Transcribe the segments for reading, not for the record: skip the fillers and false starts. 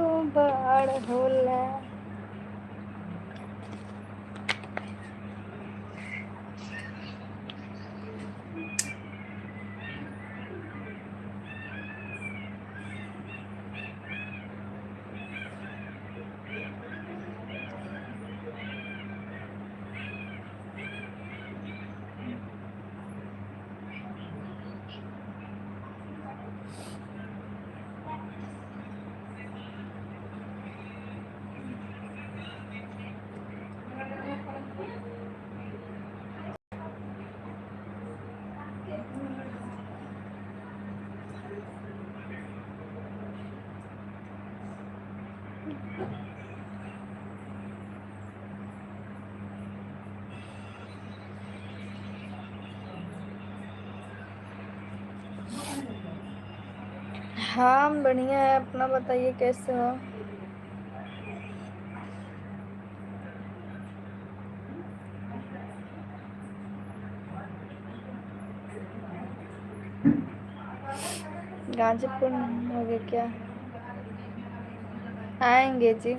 तू बाड़ होला। हाँ बढ़िया है, अपना बताइए कैसे हो। गाजीपुर हो गया क्या? आएंगे जी,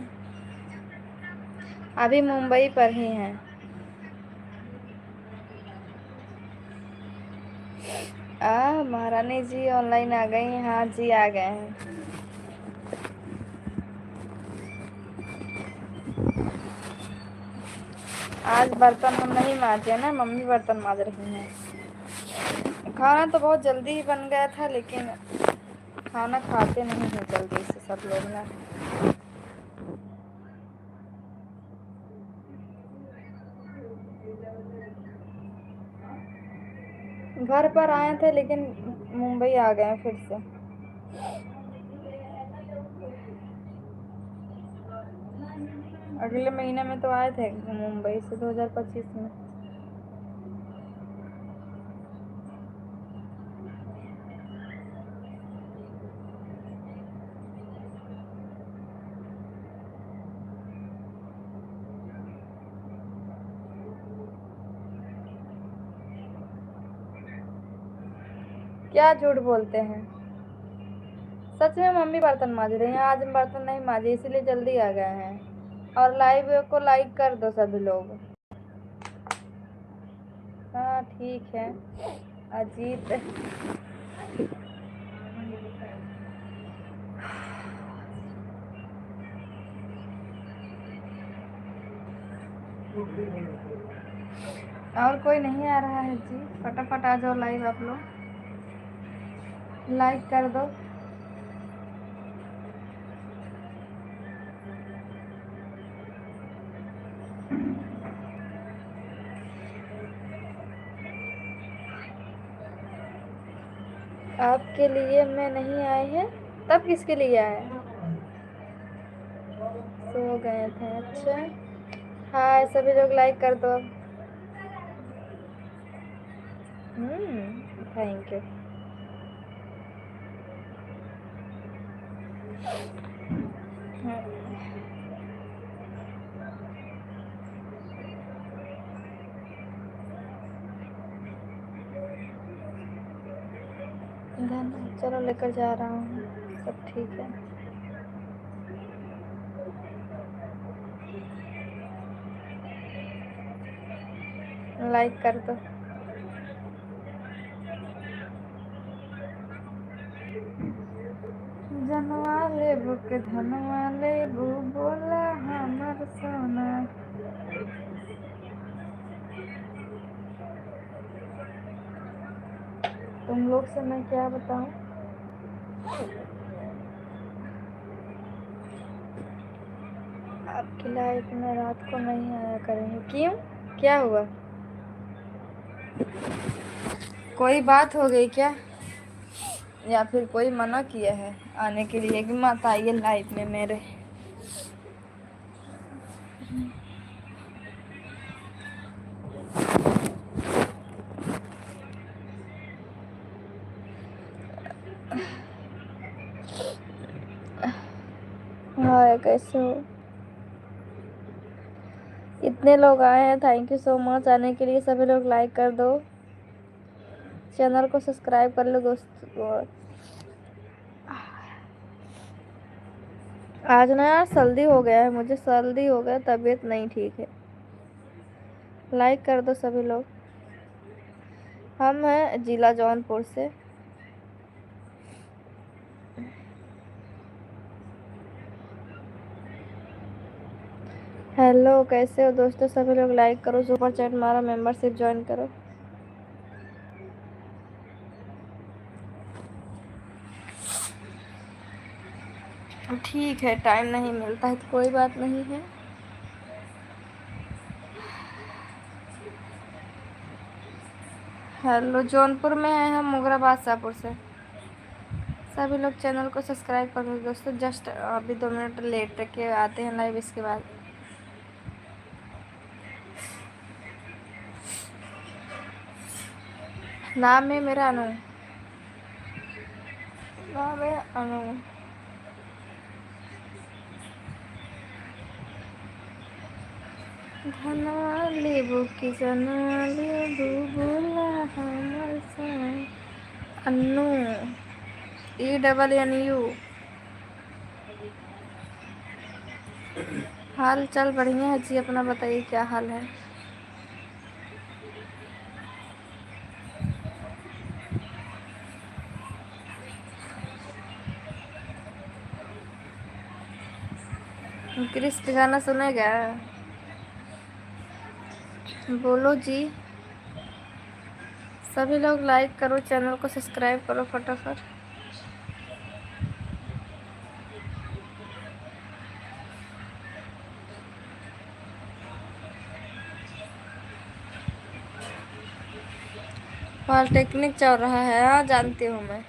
अभी मुंबई पर ही हैं। महारानी जी ऑनलाइन आ गई हैं। हाँ जी आ गए हैं। आज बर्तन हम नहीं मांजे ना, मम्मी बर्तन मांज रही हैं। खाना तो बहुत जल्दी ही बन गया था, लेकिन खाना खाते नहीं हैं जल्दी से सब लोग ना। घर पर आए थे लेकिन मुंबई आ गए फिर से। अगले महीने में तो आए थे मुंबई से 2025 में। क्या झूठ बोलते हैं, सच में मम्मी बर्तन मांज रही हैं। आज हम बर्तन नहीं मांजे इसीलिए जल्दी आ गए हैं। और लाइव को लाइक कर दो सभी लोग। हाँ ठीक है। अजीत और कोई नहीं आ रहा है जी, फटाफट आ जाओ लाइव आप लोग, लाइक कर दो। आपके लिए मैं नहीं आए हैं, तब किसके लिए आए? सो गए थे, अच्छा। हाँ सभी लोग लाइक कर दो। Thank you. चलो लेकर जा रहा हूँ, सब ठीक है। लाइक कर दो। जनवा लेबू के धनवा लेबू, बोला हमर सोना। तुम लोग से मैं क्या बताऊं। आपकी लाइफ में रात को नहीं आया करेंगे, क्यों? क्या हुआ? कोई बात हो गई क्या, या फिर कोई मना किया है आने के लिए कि मत आइए लाइफ में मेरे? हाँ कैसे हो? इतने लोग आए हैं, थैंक यू सो मच आने के लिए। सभी लोग लाइक कर दो, चैनल को सब्सक्राइब कर लो दोस्तों। आज ना यार सर्दी हो गया है, मुझे सर्दी हो गया, तबीयत नहीं ठीक है। लाइक कर दो सभी लोग। हम हैं जिला जौनपुर से। हेलो, कैसे हो दोस्तों? सभी लोग लाइक करो, सुपर चैट मारो, मेंबरशिप ज्वाइन करो। ठीक है, टाइम नहीं मिलता है तो कोई बात नहीं है। हेलो, जौनपुर में है हम, मोगरा बादशाहपुर से। सभी लोग चैनल को सब्सक्राइब कर दो दोस्तों। जस्ट अभी 2 मिनट लेट के आते हैं लाइव, इसके बाद। नाम है मेरा अनु। नाम है अनु। धना लेबू की जना लेबू बोला हमर सन। अन्नू, ENNU। हाल चाल बढ़िया है जी, अपना बताइए क्या हाल है? क्रिश का गाना सुनेगा? बोलो जी। सभी लोग लाइक करो, चैनल को सब्सक्राइब करो फटाफट। पॉलिटेक्निक चल रहा है, हाँ जानती हूँ मैं।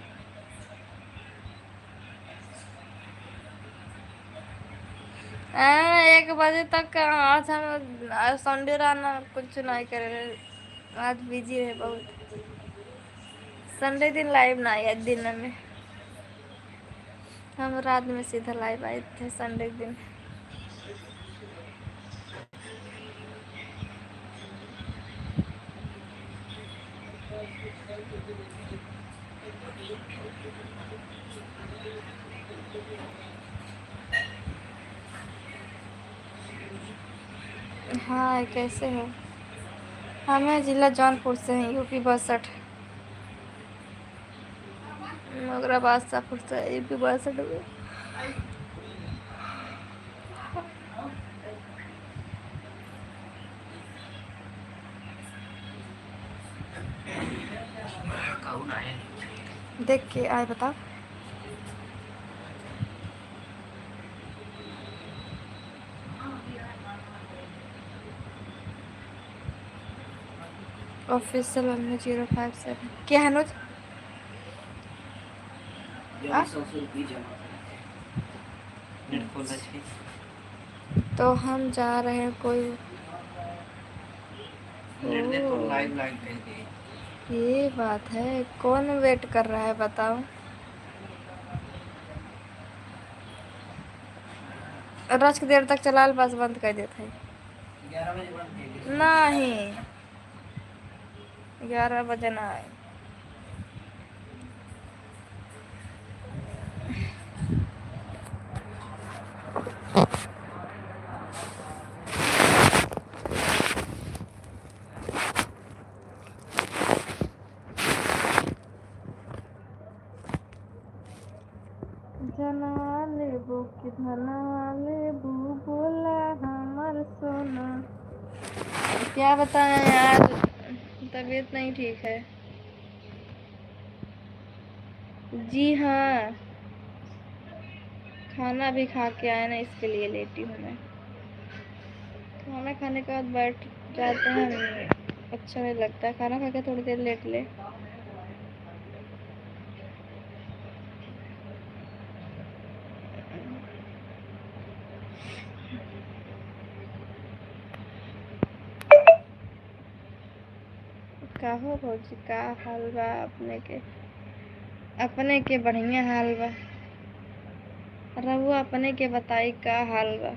आ, 1 बजे तक आज हम, आज संडे रहना, कुछ नहीं करे। आज बिजी है बहुत। संडे दिन लाइव ना आया दिन में। हम रात में सीधा लाइव आए थे संडे दिन। हाँ, कैसे हो? हमें जिला जौनपुर से हैं, UP 62। मोगरा बादशाहपुर से UP 62 में। देख के आए बता। ऑफिशियल 1057 क्या है अनुज? तो हम जा रहे हैं कोई। ये बात है, कौन वेट कर रहा है बताओ? रच के देर तक चलाल, बस बंद कर देते हैं। नहीं, 11 बजे ना आए। जना लेबू की धना लेबू बोला हमर सोना। क्या बताएं यार, तबीयत नहीं ठीक है। जी हाँ, खाना भी खा के आए ना, इसके लिए लेटी हूँ मैं। खाना खाने के बाद बैठ जाते हैं, अच्छा नहीं लगता है। खाना खा के थोड़ी देर लेट ले। कहो भौजी, का हाल बा अपने के? अपने के बढ़िया हाल बा। रहुआ अपने के बताई का हाल बा?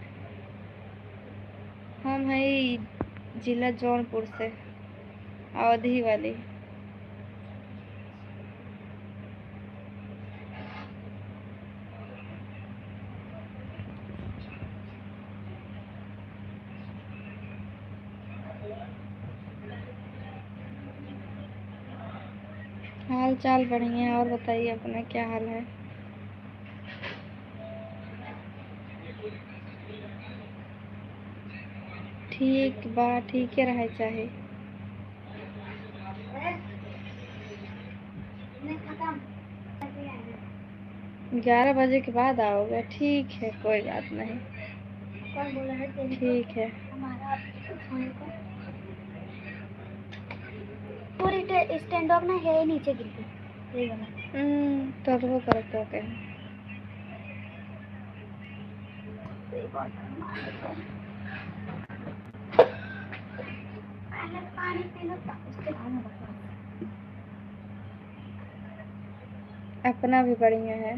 हम है जिला जौनपुर से, अवधी वाली। हाल चाल बढ़िया है। और बताइए अपना क्या हाल है? ठीक बा, ठीक रहे चाहे। 11 बजे के बाद आओगे? ठीक है, कोई बात नहीं। कौन बोला है? ठीक है। हमारा पूरी स्टैंड अप ना है नीचे गिर गई ये वाला। तो वो कर तो कहीं पानी पी लो उसके बाद अपना भी बढ़िया है।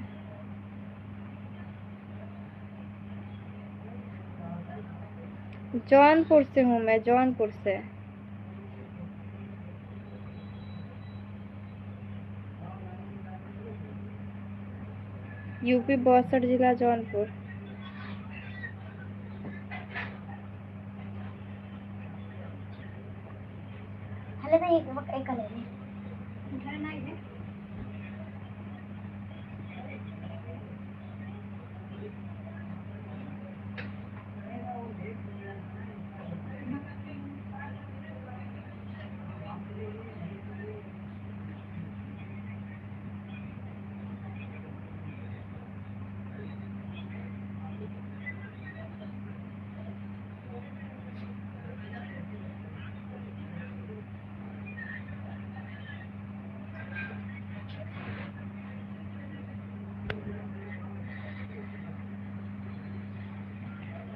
जौनपुर से हूँ मैं, जौनपुर से। यूपी 62 जिला जौनपुर। हले ना एक ले घर नहीं है।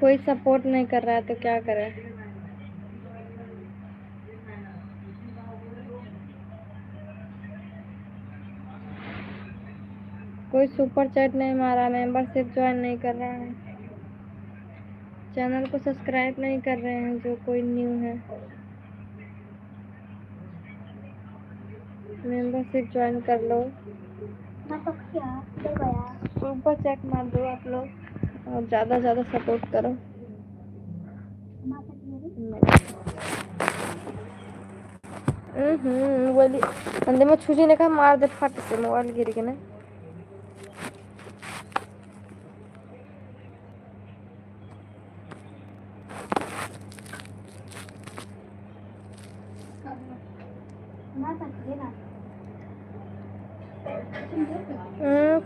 कोई सपोर्ट नहीं कर रहा है तो क्या करें? कोई सुपर चैट नहीं मारा, मेंबरशिप ज्वाइन नहीं कर रहा है, चैनल को सब्सक्राइब नहीं कर रहे हैं जो कोई न्यू है। मेंबरशिप ज्वाइन कर लो। सुपर चैट मार दो आप लोग और ज़्यादा ज़्यादा सपोर्ट करो। बोली अंदर में छुरी ने कहा मार दे फट से, मोबाइल गिर के ना।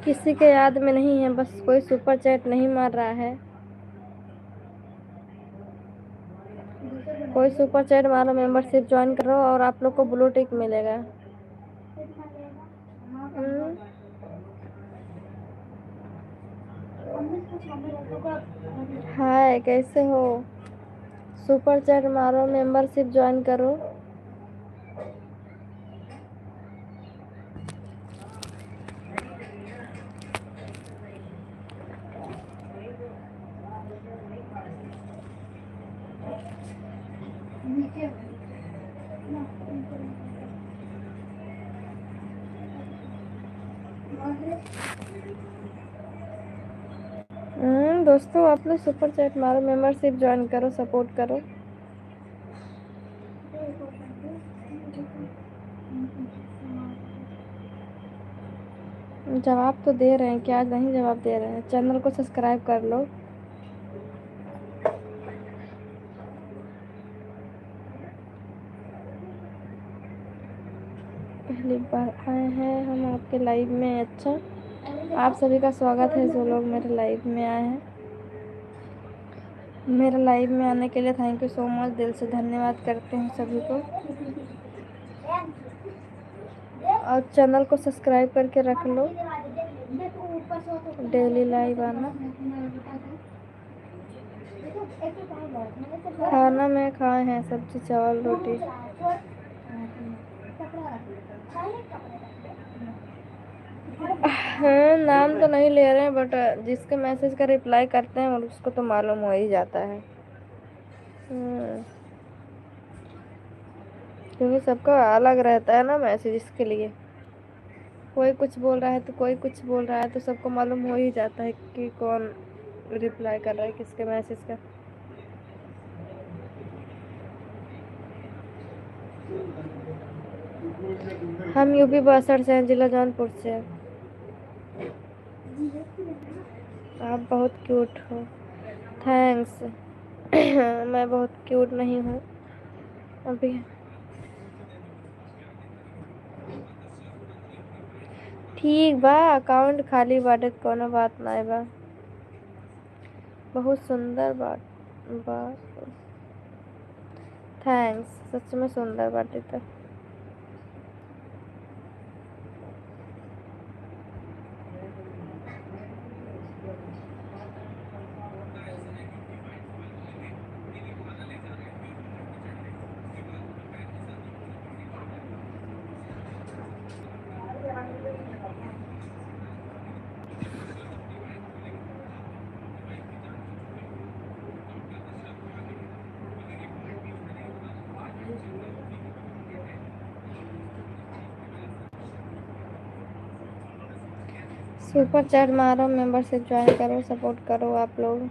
किसी के याद में नहीं है, बस कोई सुपर चैट नहीं मार रहा है। कोई सुपर चैट मारो, मेंबरशिप ज्वाइन करो और आप लोग को ब्लू टिक मिलेगा। हाय, कैसे हो? सुपर चैट मारो, मेंबरशिप ज्वाइन करो। दोस्तों आप लोग सुपर चैट मारो, मेंबरशिप ज्वाइन करो, सपोर्ट करो। जवाब तो दे रहे हैं, क्या नहीं जवाब दे रहे हैं? चैनल को सब्सक्राइब कर लो। पहली बार आए हैं हम आपके लाइव में। अच्छा, आप सभी का स्वागत है जो लोग मेरे लाइव में आए हैं। मेरे लाइव में आने के लिए थैंक यू सो मच, दिल से धन्यवाद करते हैं सभी को। और चैनल को सब्सक्राइब करके रख लो, डेली लाइव आना। खाना में खाए हैं सब्जी चावल रोटी। हाँ, नाम तो नहीं ले रहे हैं बट जिसके मैसेज का रिप्लाई करते हैं और उसको तो मालूम हो ही जाता है। क्योंकि सबका अलग रहता है ना मैसेज, इसके लिए कोई कुछ बोल रहा है तो कोई कुछ बोल रहा है तो सबको मालूम हो ही जाता है कि कौन रिप्लाई कर रहा है किसके मैसेज का। हम यूपी 62 से हैं, जिला जौनपुर से हैं। आप बहुत क्यूट हो। थैंक्स। मैं बहुत क्यूट नहीं हूँ अभी। ठीक बा, अकाउंट खाली बाटे त कोनो बात नाय बा। बहुत सुंदर बा। थैंक्स, सच में सुंदर बाटे त। सुपर चैट मारो, मेंबरशिप ज्वाइन करो, सपोर्ट करो आप लोग।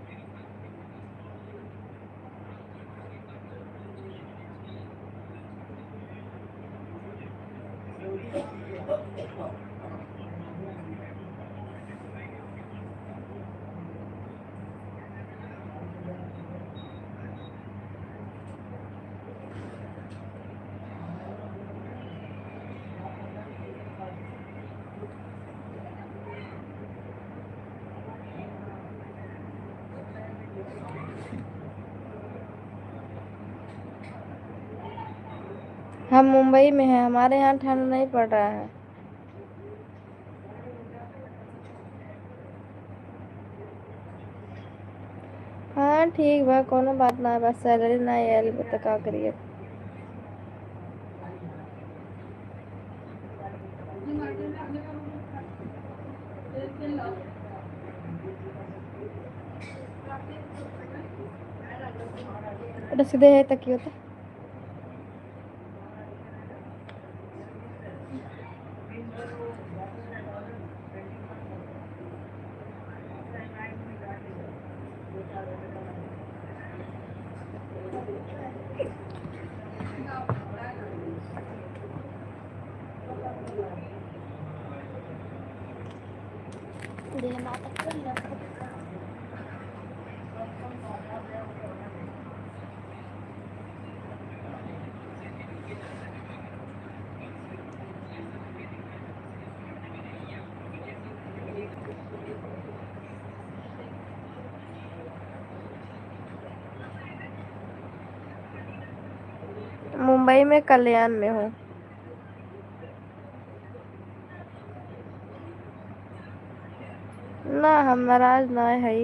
हम मुंबई में हैं, हमारे यहाँ ठंड नहीं पड़ रहा है। हाँ ठीक बा, कोनो बात ना बा। सैलरी ना आयल बा त का करिए। এটা सीधे है तकियो तो। मुंबई में कल्याण में हूँ। ना हम नाराज ना है।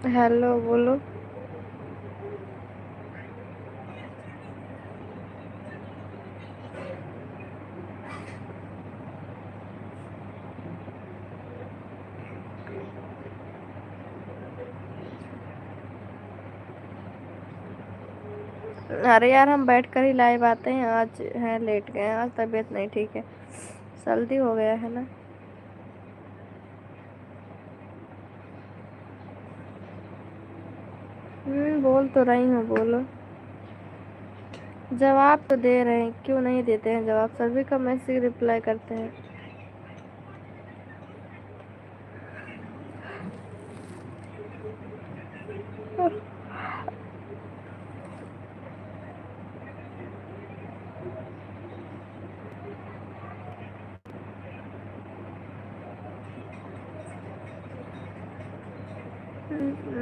हेलो बोलो। अरे यार हम बैठ कर ही लाइव आते हैं, आज है लेट गए, आज तबीयत नहीं ठीक है, सर्दी हो गया है ना। बोल तो रही हूँ, बोलो। जवाब तो दे रहे हैं, क्यों नहीं देते हैं जवाब, सभी का मैसेज रिप्लाई करते हैं।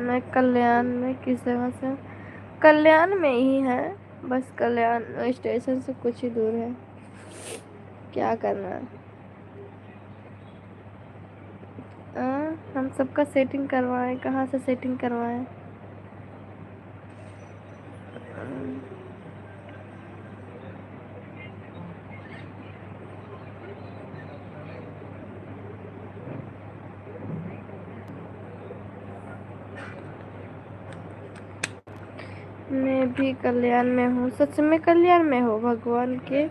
मैं कल्याण में किस जगह से हूँ? कल्याण में ही है, बस कल्याण स्टेशन से कुछ ही दूर है। क्या करना है? हम सबका सेटिंग करवाएं, कहाँ से सेटिंग करवाएं? मैं भी कल्याण में हूँ। सच में कल्याण में हो? भगवान के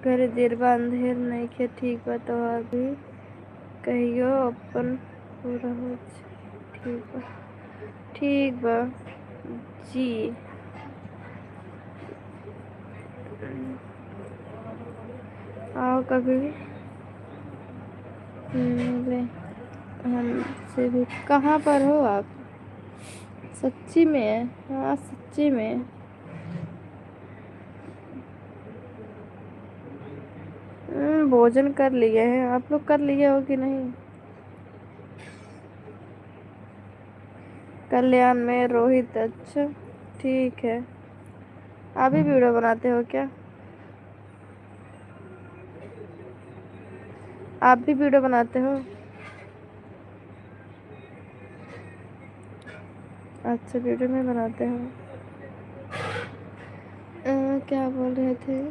घर देर बा अंधेर नहीं के ठीक बा तो अभी कहियो अपन पूरा हो ठीक बा। ठीक बा जी। आओ कभी भी मिले हमसे भी। कहाँ पर हो आप? सच्ची में? हाँ सच्ची में। भोजन कर लिए हैं, आप लोग कर लिए हो कि नहीं? कल्याण में रोहित। अच्छा ठीक है। आप भी वीडियो बनाते हो क्या? आप भी वीडियो बनाते हो? अच्छा वीडियो में बनाते हो। क्या बोल रहे थे?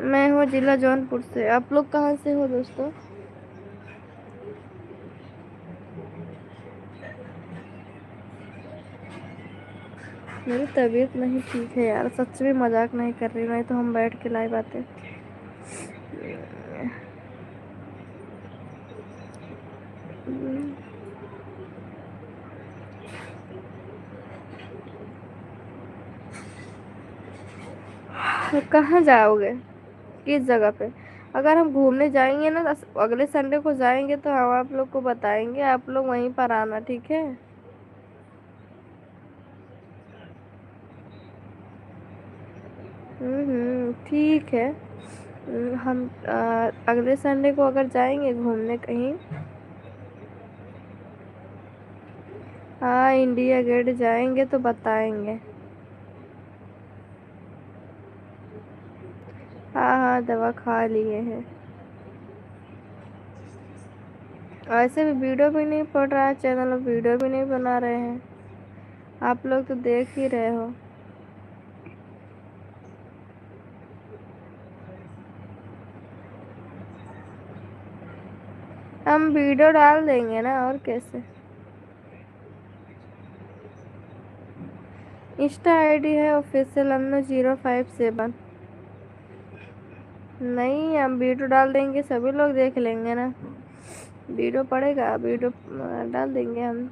मैं हूँ जिला जौनपुर से। आप लोग कहाँ से हो दोस्तों? मेरी तबीयत नहीं ठीक है यार, सच में मजाक नहीं कर रही। नहीं तो हम बैठ के लाइव आते। तो कहाँ जाओगे? किस जगह पे? अगर हम घूमने जाएंगे ना तो अगले संडे को जाएंगे तो हम आप लोग को बताएंगे, आप लोग वहीं पर आना, ठीक है? ठीक है। हम अगले संडे को अगर जाएंगे घूमने कहीं। हाँ इंडिया गेट जाएंगे तो बताएंगे। हाँ हाँ दवा खा लिए हैं। ऐसे भी वीडियो भी नहीं पड़ रहा है चैनल में, वीडियो भी नहीं बना रहे हैं। आप लोग तो देख ही रहे हो। हम वीडियो डाल देंगे ना, और कैसे। इंस्टा आईडी है ऑफिशियल अमनो 057। नहीं हम वीडियो डाल देंगे, सभी लोग देख लेंगे ना। वीडियो पड़ेगा, वीडियो डाल देंगे हम।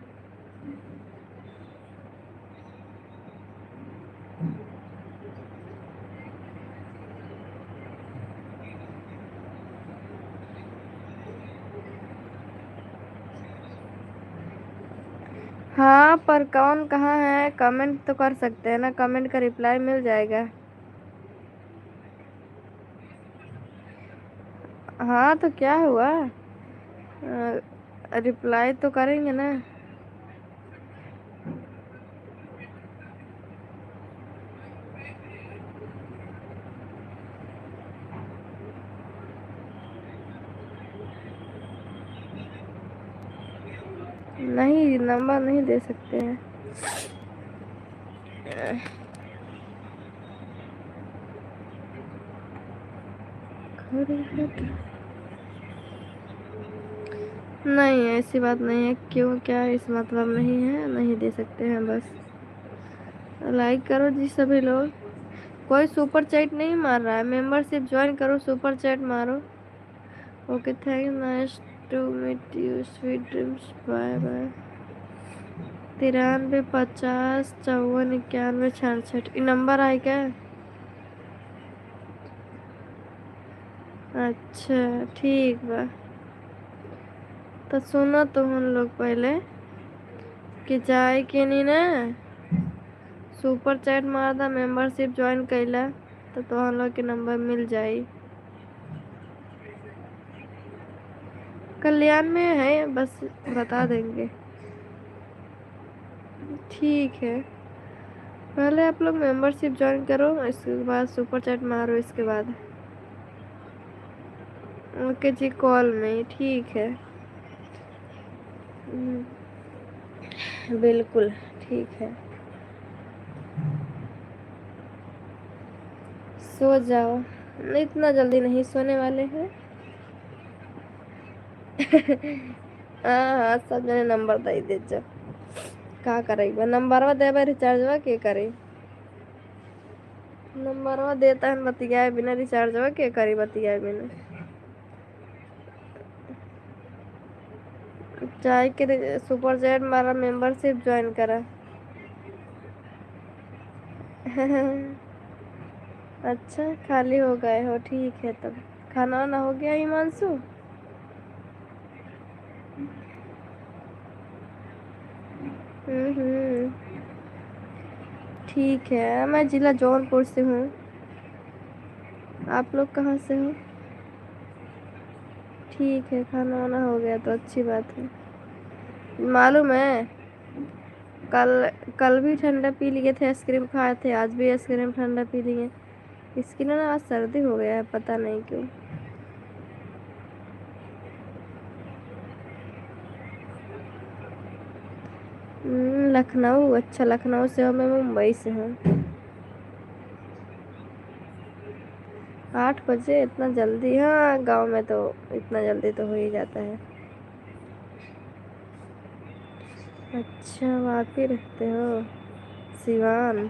हाँ पर कौन कहाँ है कमेंट तो कर सकते हैं ना, कमेंट का रिप्लाई मिल जाएगा। हाँ तो क्या हुआ, रिप्लाई तो करेंगे ना। नहीं नंबर नहीं दे सकते हैं। नहीं ऐसी बात नहीं है, क्यों क्या इस मतलब नहीं है, नहीं दे सकते हैं बस। लाइक करो जी सभी लोग। कोई सुपर चैट नहीं मार रहा है, मेंबरशिप ज्वाइन करो, सुपर चैट मारो। Okay thank nice to meet you sweet dreams bye bye. 93 50 54 91 66 ये नंबर है क्या? अच्छा ठीक बा। तो सुनो तो हम लोग पहले कि जाए कि नहीं ना, सुपर चैट मार दा, मेंबरशिप ज्वाइन कैला तो हम लोग के नंबर मिल जाई। कल्याण में है बस बता देंगे। ठीक है पहले आप लोग मेंबरशिप ज्वाइन करो, इसके बाद सुपर चैट मारो, इसके बाद। ओके जी कॉल में ठीक है। बिल्कुल ठीक है। सो जाओ। नहीं, इतना जल्दी नहीं सोने वाले हैं। हाँ हाँ, सब जने नंबर दे दे जब का करे नंबरवा देबे रिचार्जवा के करे। नंबरवा देता है बतियाए बिना रिचार्जवा के करी बतियाए बिना। चाहे के सुपर चैट मारा मेंबरशिप ज्वाइन करा। अच्छा, खाली हो गए हो, ठीक है तब। खाना वाना हो गया हिमांशु? हम्म। ठीक है, मैं जिला जौनपुर से हूँ। आप लोग कहाँ से हो? ठीक है, खाना वाना हो गया तो अच्छी बात है। मालूम है, कल कल भी ठंडा पी लिए थे, आइसक्रीम खाए थे, आज भी आइसक्रीम ठंडा पी लिए। इसकी ना आज सर्दी हो गया है, पता नहीं क्यों। लखनऊ? अच्छा, लखनऊ से हो, मैं मुंबई से हूँ। 8 बजे? इतना जल्दी? हाँ, गांव में तो इतना जल्दी तो हो ही जाता है। अच्छा, वहाँ पे रहते हो, सिवान।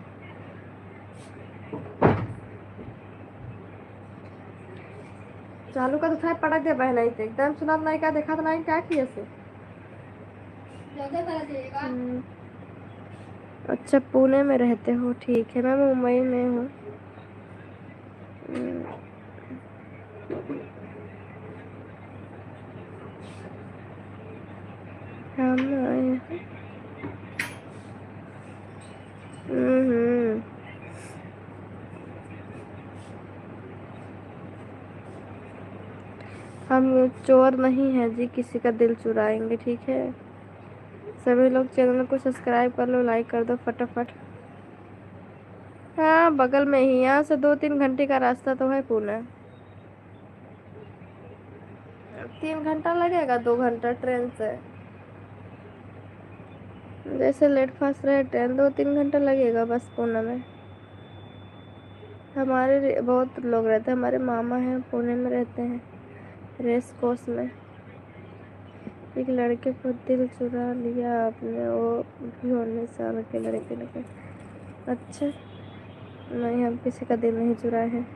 चालू का तो था, पटक दे बहन नहीं थे एकदम सुनात नहीं का देखा तो नहीं क्या किए से। हम्म, अच्छा, पुणे में रहते हो, ठीक है, मैं मुंबई में हूँ। हम्म, हम आए हैं। हम्म। हम चोर नहीं है जी, किसी का दिल चुराएंगे, ठीक है। सभी लोग चैनल को सब्सक्राइब कर लो, लाइक कर दो फटाफट। हाँ, बगल में ही, यहाँ से 2-3 घंटे का रास्ता तो है पुणे। 3 घंटा लगेगा, 2 घंटा ट्रेन से। जैसे लेट फास्ट रहे ट्रेन, 2-3 घंटा लगेगा बस पुणे में। बहुत लोग रहते हैं, हमारे मामा हैं पुणे में रहते हैं, रेस कोर्स में। एक लड़के को दिल चुरा लिया आपने, वो भी 19 साल के लड़के ने। अच्छा, नहीं, हम किसी का दिल नहीं चुराए हैं।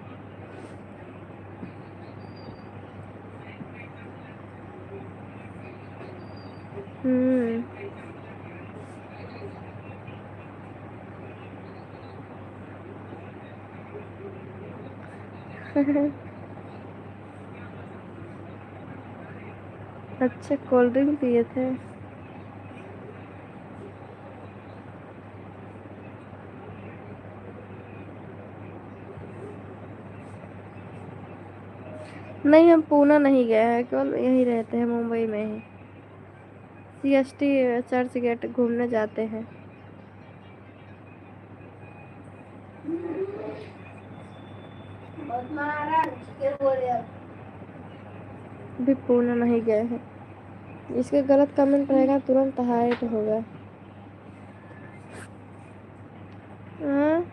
हम्म। अच्छा, कोल्ड ड्रिंक पिए थे? नहीं, हम पूना नहीं गए हैं, केवल यहीं रहते हैं मुंबई में ही। सीएसटी चर्च गेट घूमने जाते हैं। अभी पूना नहीं गए हैं। इसके गलत कमेंट रहेगा तुरंत हाइड होगा। हाँ?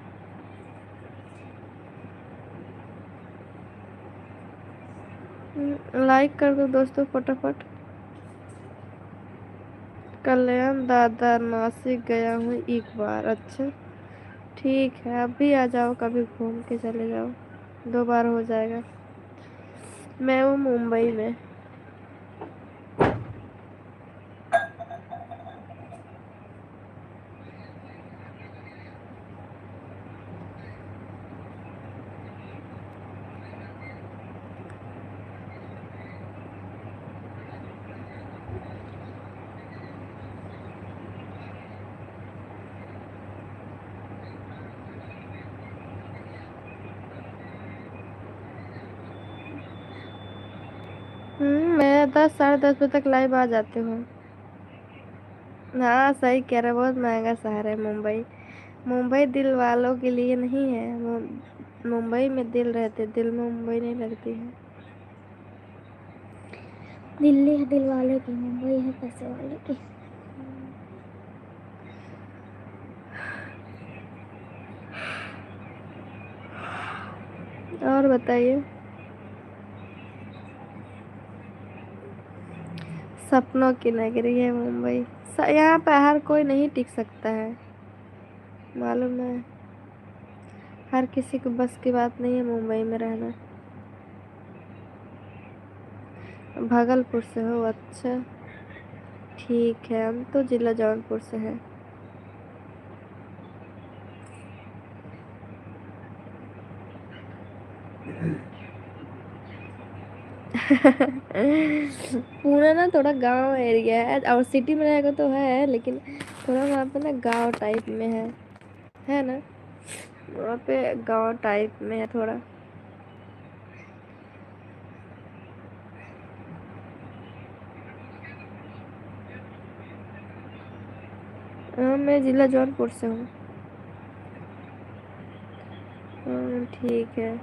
लाइक कर दो दोस्तों फटाफट। कल्याण दादा, नासिक गया हूँ एक बार। अच्छा, ठीक है, अभी आ जाओ, कभी घूम के चले जाओ, 2 बार हो जाएगा। मैं हूँ मुंबई में। मैं 10-10:30 बजे तक लाइव आ जाती हूँ। हाँ, सही कह रहे, बहुत महंगा शहर है मुंबई। मुंबई दिल वालों के लिए नहीं है। मुंबई में दिल रहते, दिल में मुंबई नहीं लगती है। दिल्ली है दिल वाले की, मुंबई है पैसे वाले की। और बताइए। सपनों की नगरी है मुंबई। यहाँ पे हर कोई नहीं टिक सकता है, मालूम है। हर किसी को बस की बात नहीं है मुंबई में रहना। भागलपुर से हो? अच्छा, ठीक है। हम तो जिला जौनपुर से हैं। पूरा ना थोड़ा गांव एरिया है, और सिटी में रहेगा तो है, लेकिन थोड़ा वहाँ पे ना गांव टाइप में है ना। वहाँ पे गांव टाइप में है थोड़ा। हाँ, मैं जिला जौनपुर से हूँ। हाँ, ठीक है।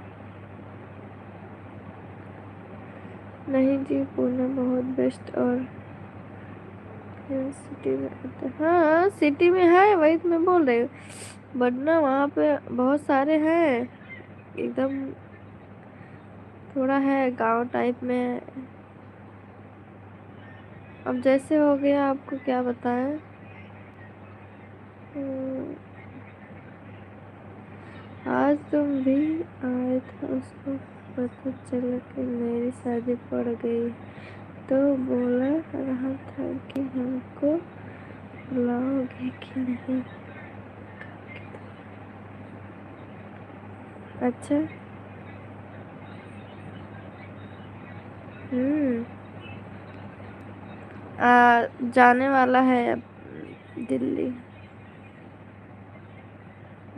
नहीं जी, पुणे बहुत बेस्ट और सिटी में आता है। हाँ, सिटी में है, वही तो मैं बोल रही हूँ। बट ना वहाँ पे बहुत सारे हैं, एकदम थोड़ा है गांव टाइप में। अब जैसे हो गया, आपको क्या बताएं। हम्म, आज तुम भी आए थे, उसको पता चला कि मेरी शादी पड़ गई, तो बोला रहा था कि हमको बुलाओगे कि नहीं। अच्छा। हम्म। जाने वाला है अब दिल्ली।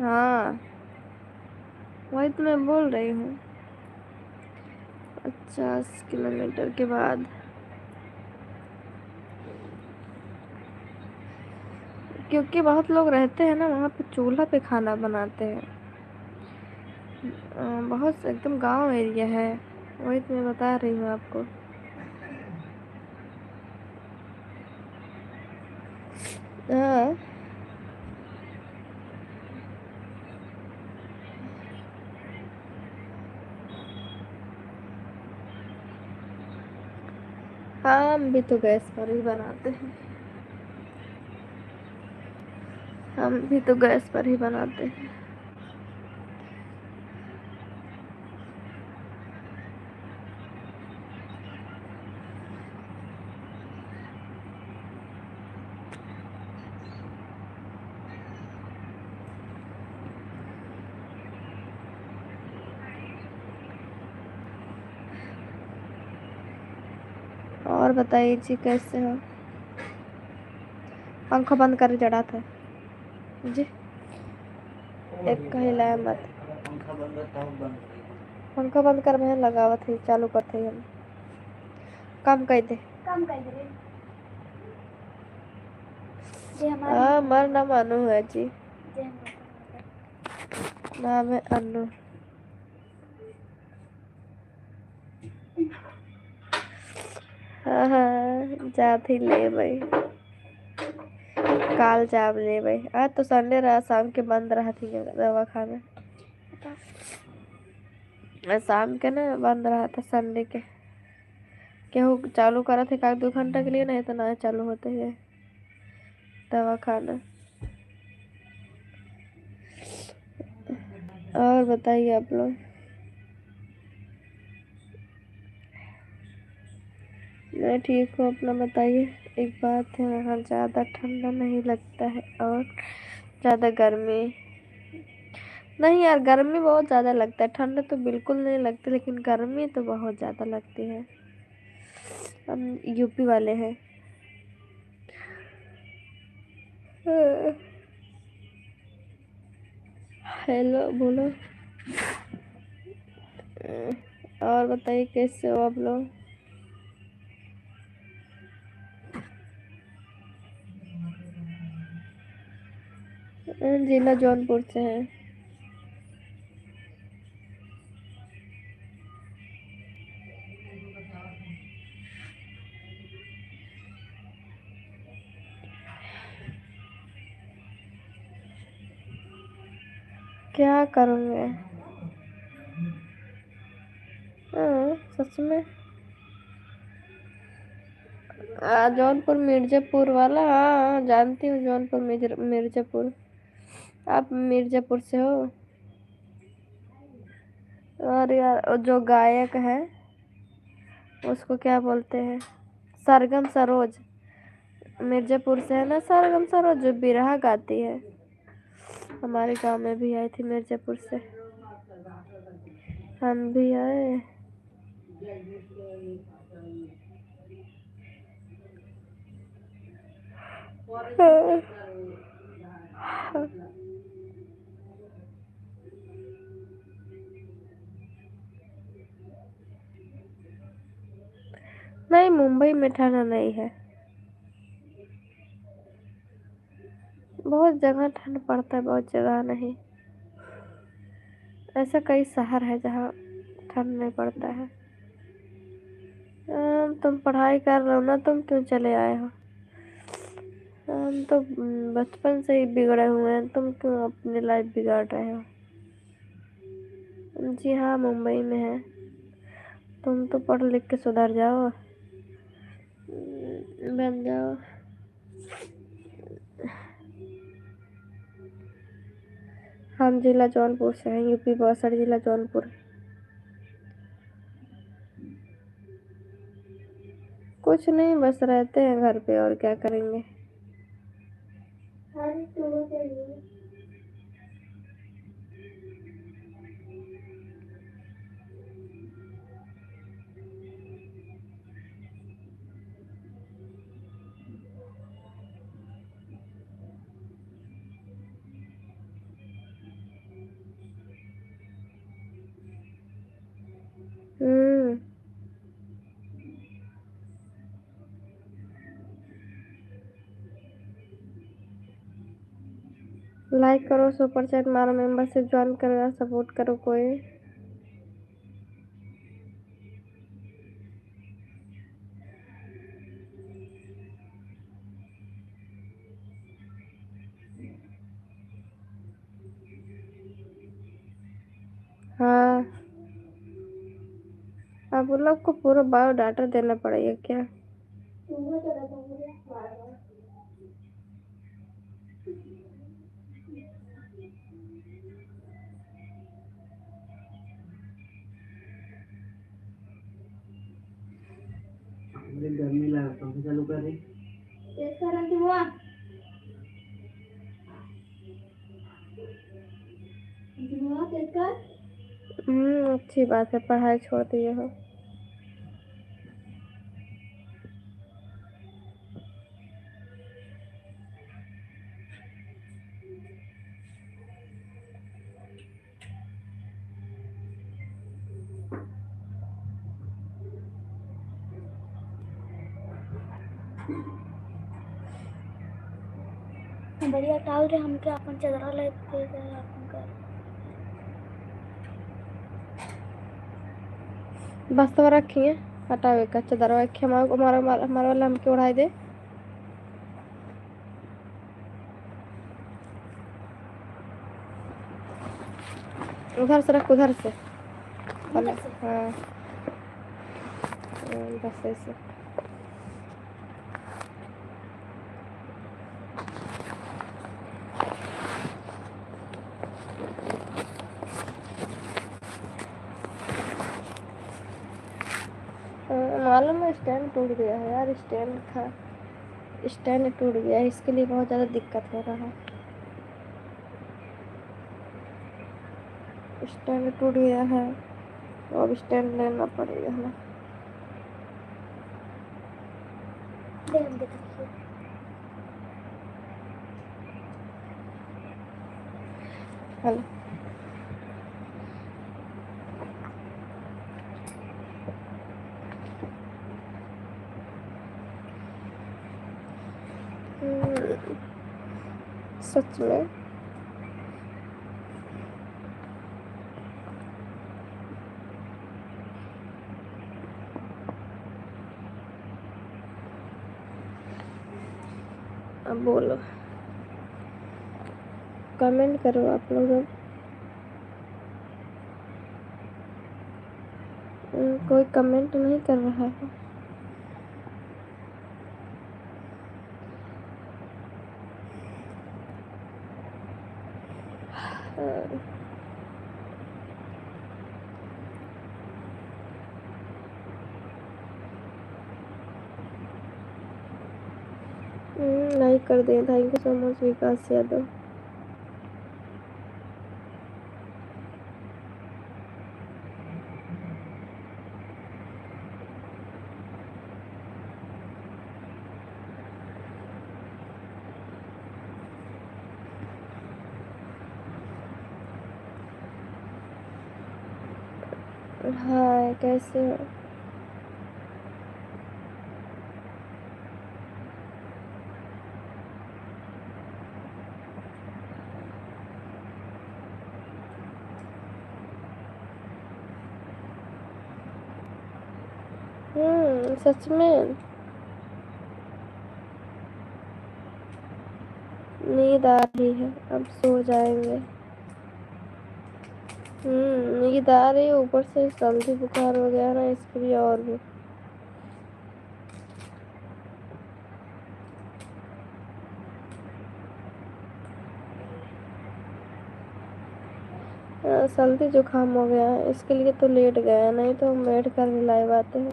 हाँ, वही तो मैं बोल रही हूँ। 50 किलोमीटर के बाद। क्योंकि बहुत लोग रहते हैं ना वहाँ पे, चूल्हा पे खाना बनाते हैं। बहुत एकदम गांव एरिया है, वही तो मैं बता रही हूँ आपको। हाँ। हाँ, हम भी तो गैस पर ही बनाते हैं। हम भी तो गैस पर ही बनाते हैं। और बताइए जी, कैसे हो? पंखा बंद कर जड़ा था जी। एक का हिलाया मत। पंखा बंद कर मैं लगावत है, चालू करते ही हम काम कर दे। हाँ, हमारा नाम अनु है जी। नाम है अनु। हाँ हाँ, जात ही ले भाई। काल जाब ले भाई। आज तो संडे रहा, शाम के बंद रहा थी दवा खाना। आज शाम के ना बंद रहा था संडे के। केहू चालू करा थे का 2 घंटा के लिए, नहीं तो ना चालू होते है दवा खाना। और बताइए आप लोग। मैं ठीक हूँ, अपना बताइए। एक बात है, वहाँ ज़्यादा ठंडा नहीं लगता है और ज़्यादा गर्मी नहीं। यार, गर्मी बहुत ज़्यादा लगता है, ठंडा तो बिल्कुल नहीं लगती, लेकिन गर्मी तो बहुत ज़्यादा लगती है। हम यूपी वाले हैं। हेलो बोलो। और बताइए, कैसे हो आप लोग? जिला जौनपुर से है। क्या करूँगे? सच में। जौनपुर मिर्जापुर वाला, हाँ जानती हूँ जौनपुर मिर्जापुर। आप मिर्जापुर से हो? और यार वो जो गायक है उसको क्या बोलते हैं? सरगम सरोज। मिर्जापुर से है ना सरगम सरोज, जो बिरहा गाती है। हमारे गांव में भी आई थी मिर्जापुर से। हम भी आए। नहीं, मुंबई में ठंड नहीं है। बहुत जगह ठंड पड़ता है, बहुत जगह नहीं। ऐसा कई शहर है जहाँ ठंड नहीं पड़ता है। तुम पढ़ाई कर रहे हो ना, तुम क्यों चले आए हो? हम तो बचपन से ही बिगड़े हुए हैं, तुम क्यों अपनी लाइफ बिगाड़ रहे हो? जी हाँ, मुंबई में है। तुम तो पढ़ लिख के सुधर जाओ, बन जाओ। हम जिला जौनपुर से हैं, यूपी बक्सर जिला जौनपुर। कुछ नहीं, बस रहते हैं घर पे, और क्या करेंगे। हम्म। लाइक करो, सुपर चैट मारो, मेंबरशिप ज्वाइन करो या सपोर्ट करो कोई। हाँ, आप लोग को पूरा बायोडाटा देना पड़ेगा क्या? गर्मी लगा, पंखा चालू कर रही। अच्छी बात है, पढ़ाई छोड़ दिए हो। बढ़िया टावर रे, हमके अपन चदरा लेते जाए अपन कर। बस तो रखी है, हटाओ एक अच्छा दरवाजा रखी, हमारा वाला हमके उड़ाई दे। उधर से रख, उधर से। उधर से हाँ, बस ऐसे। मालूम है, स्टैंड टूट गया है यार। स्टैंड टूट गया है, इसके लिए बहुत ज़्यादा दिक्कत हो रहा है। स्टैंड टूट गया है, तो अब स्टैंड लेना पड़ेगा हमें। दे हम देखिए। हेलो। सच में अब बोलो, कमेंट करो आप लोग। कोई कमेंट नहीं कर रहा है। लाइक कर दें। थैंक यू सो मच विकास यादव। हाय, कैसे हो? सच में नींद आ रही है, अब सो जाएंगे। नींद आ रही है, ऊपर से सर्दी बुखार हो गया ना, इसके लिए और भी। सर्दी जुकाम हो गया है, इसके लिए तो लेट गया, नहीं तो हम बैठ कर भी लाइव आते हैं।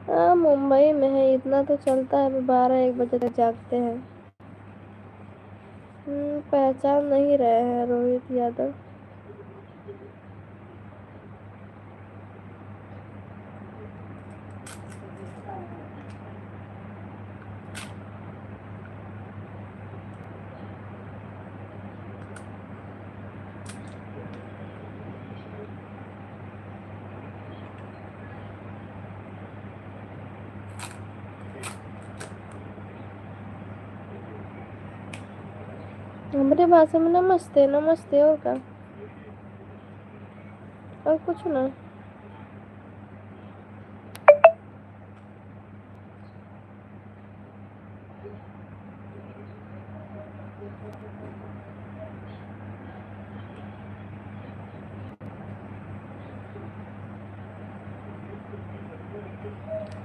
हाँ, मुंबई में है, इतना तो चलता है, 12-1 बजे तक जागते हैं। पहचान नहीं रहे हैं रोहित यादव। हमारी भाषा में नमस्ते नमस्ते, और का और कुछ ना।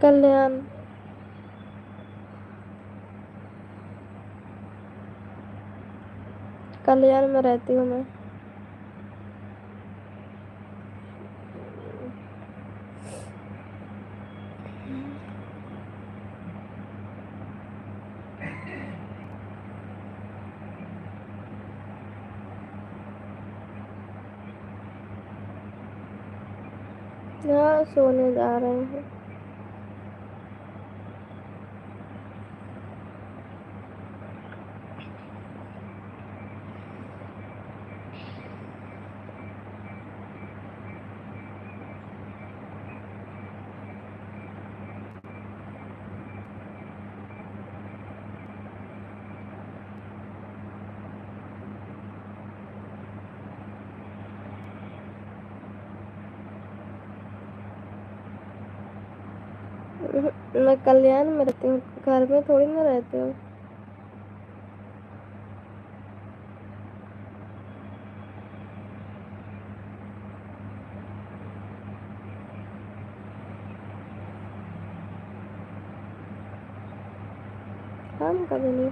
कल्याण। कल्याण में रहती हूँ मैं। हाँ, सोने जा रहे हैं। मैं कल्याण में रहती हूँ, घर में थोड़ी ना रहती हूँ। काम कभी नहीं।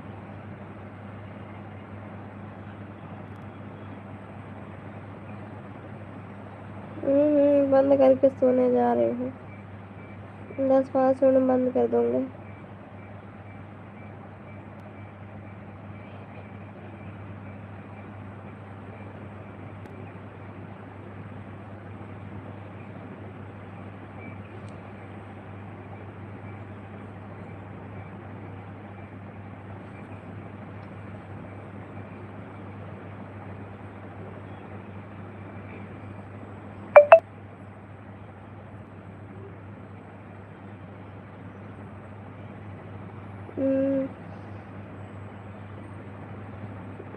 बंद करके सोने जा रही हूँ। 10-5 मिनट में बंद कर दूंगे।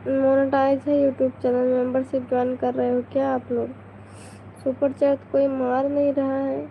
मोनेटाइज है यूट्यूब चैनल, मेंबरशिप ज्वाइन कर रहे हो क्या आप लोग? सुपर चैट कोई मार नहीं रहा है।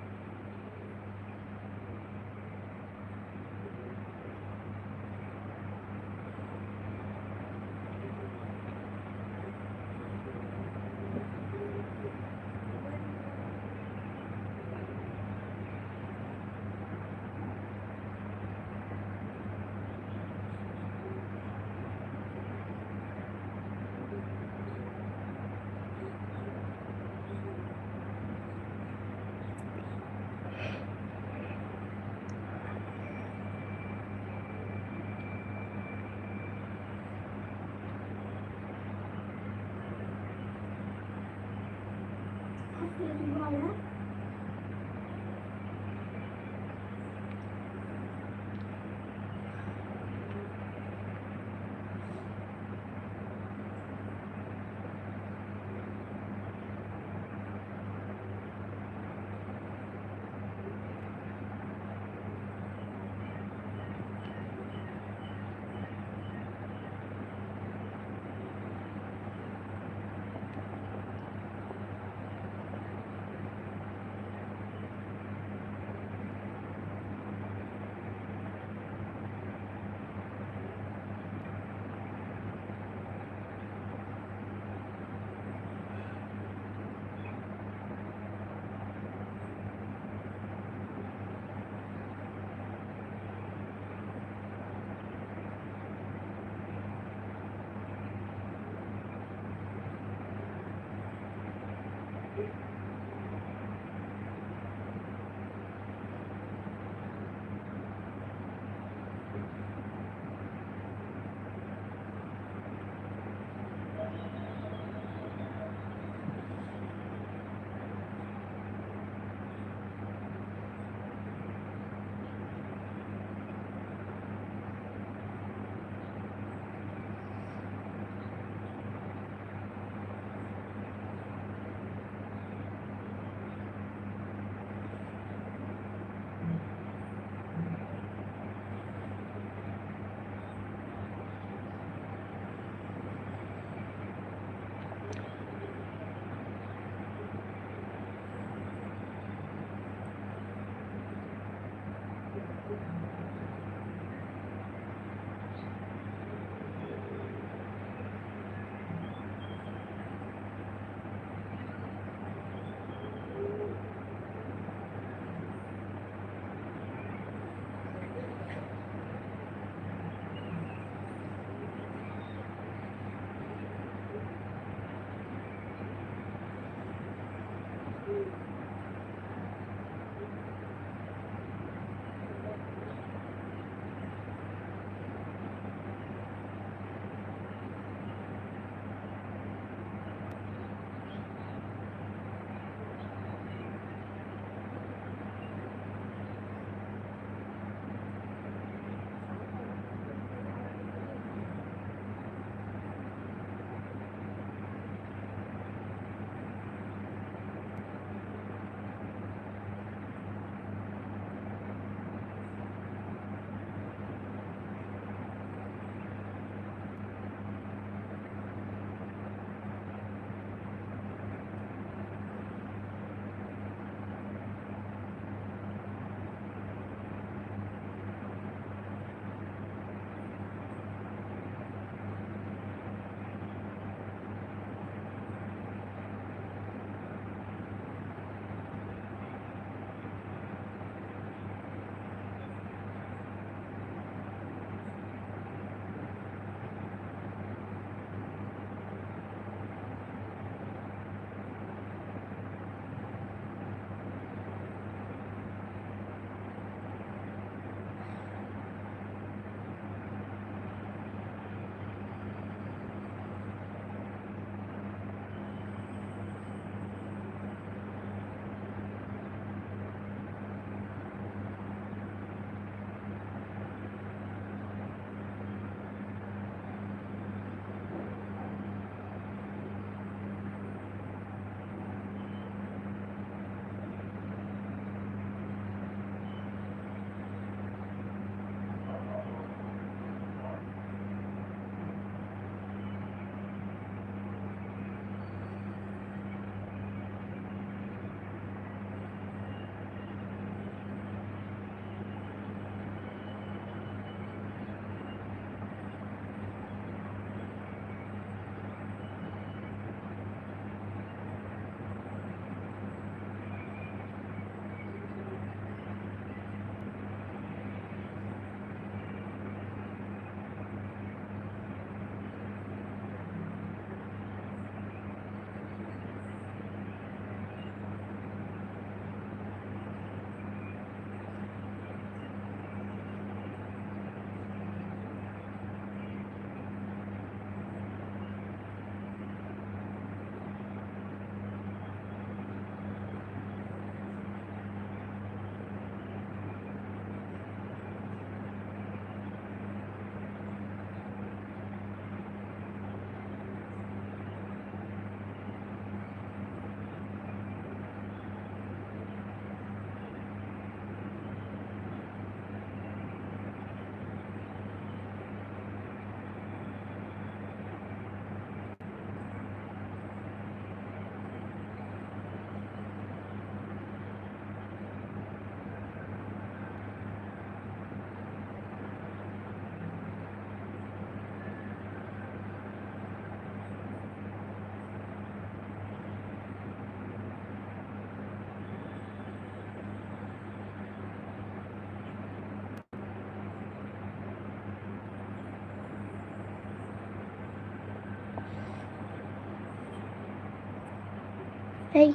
हे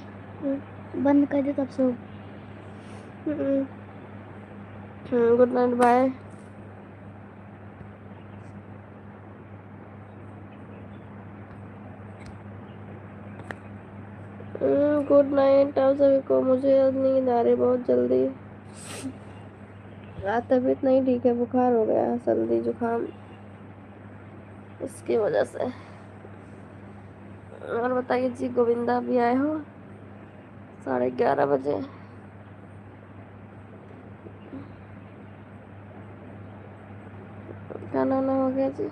बंद कर दे तब सो। Good night, bye. Good night आप सभी को। मुझे अब नींद आ रही बहुत जल्दी। आज तबीयत नहीं ठीक है, बुखार हो गया, सर्दी जुकाम, इसकी वजह से। और बताइए जी, गोविंदा भी आए हो 11:30 बजे। खाना वाना हो गया जी?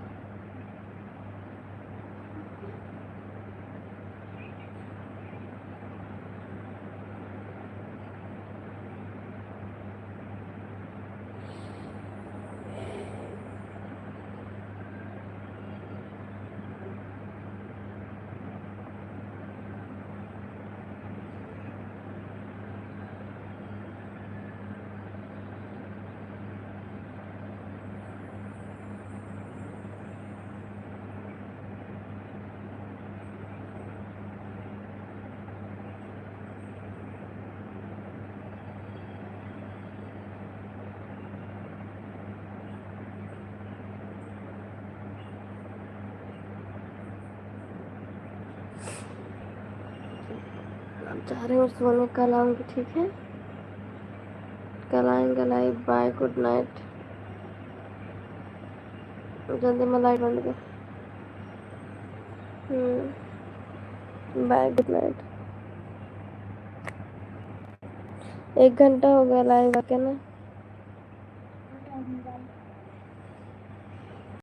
अब जा रहे हो सोने, कल आऊंगी, ठीक है? कल आएंगे लाइव। Bye, good night. जल्दी में लाइट बंद कर। Bye, good night. 1 घंटा हो गया लाइव आके ना।